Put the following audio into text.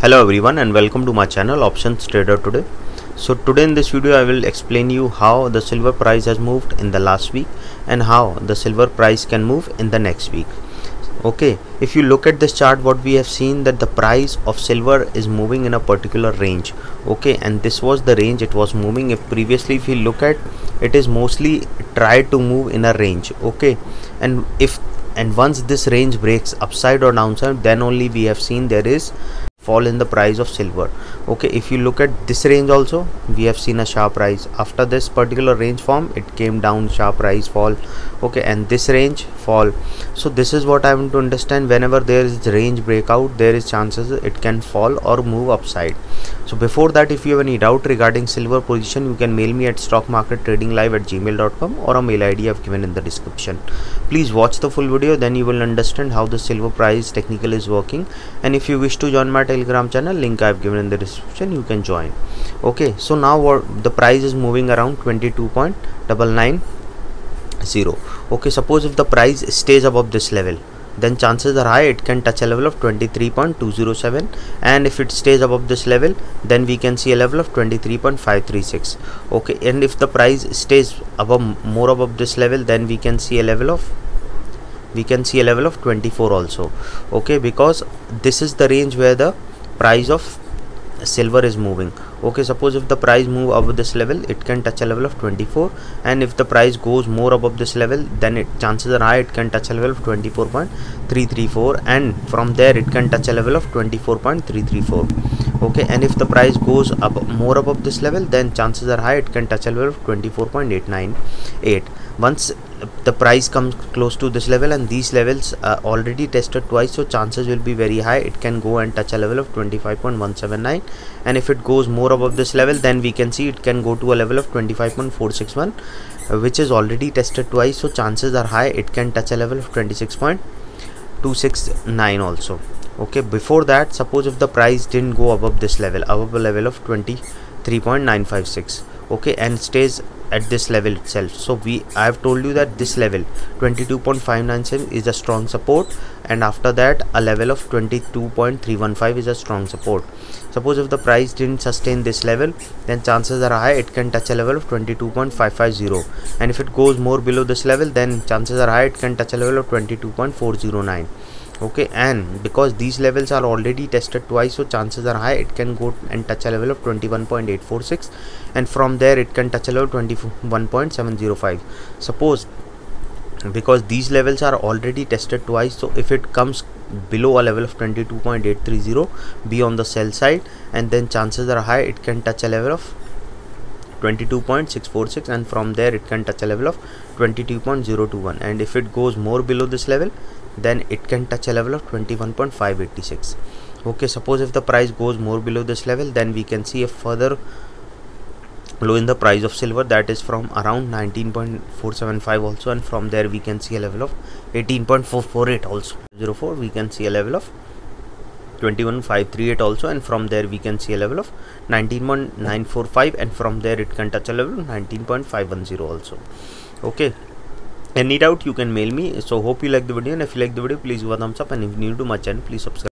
Hello everyone and welcome to my channel Options Trader Today. So today in this video I will explain you how the silver price has moved in the last week and how the silver price can move in the next week. Okay, if you look at this chart, what we have seen that the price of silver is moving in a particular range. Okay, and this was the range it was moving. If you look at it, is mostly tried to move in a range. Okay, and once this range breaks upside or downside, then only we have seen there is fall in the price of silver. Okay, if you look at this range also, we have seen a sharp rise. After this particular range form, it came down, sharp rise, fall. Okay, and this range fall. So this is what I want to understand. Whenever there is range breakout, there is chances it can fall or move upside. So before that, if you have any doubt regarding silver position, you can mail me at stockmarkettradinglive@gmail.com or a mail ID I have given in the description. Please watch the full video, then you will understand how the silver price technical is working. And if you wish to join my Telegram channel, link I have given in the description, you can join. Okay, so now the price is moving around 22.990. Okay, suppose if the price stays above this level, then chances are high it can touch a level of 23.207, and if it stays above this level, then we can see a level of 23.536. okay, and if the price stays more above this level, then we can see a level of 24 also. Okay, because this is the range where the price of silver is moving. Okay, suppose if the price move above this level, it can touch a level of 24, and if the price goes more above this level, then chances are high it can touch a level of 24.334, and from there it can touch a level of 24.334. okay, and if the price goes more above this level, then chances are high it can touch a level of 24.898. once the price comes close to this level, and these levels are already tested twice, so chances will be very high it can go and touch a level of 25.179, and if it goes more above this level, then we can see it can go to a level of 25.461, which is already tested twice, so chances are high it can touch a level of 26.269 also. Okay, before that, suppose if the price didn't go above this level, above a level of 23.956, okay, and stays at this level itself, so I have told you that this level 22.597 is a strong support, and after that a level of 22.315 is a strong support. Suppose if the price didn't sustain this level, then chances are high it can touch a level of 22.550, and if it goes more below this level, then chances are high it can touch a level of 22.409. okay, and because these levels are already tested twice, so chances are high it can go and touch a level of 21.846, and from there it can touch a level 21.705. suppose because these levels are already tested twice, so if it comes below a level of 22.830, be on the sell side, and then chances are high it can touch a level of 22.646, and from there it can touch a level of 22.021, and if it goes more below this level, then it can touch a level of 21.586. okay, suppose if the price goes more below this level, then we can see a further low in the price of silver, that is from around 19.475 also, and from there we can see a level of 18.448 also. 04, we can see a level of 21.538 also, and from there we can see a level of 19.945, and from there it can touch a level of 19.510 also. okay, any doubt you can mail me. So hope you like the video, and if you like the video, please give a thumbs up, and if you're new to my channel, please subscribe.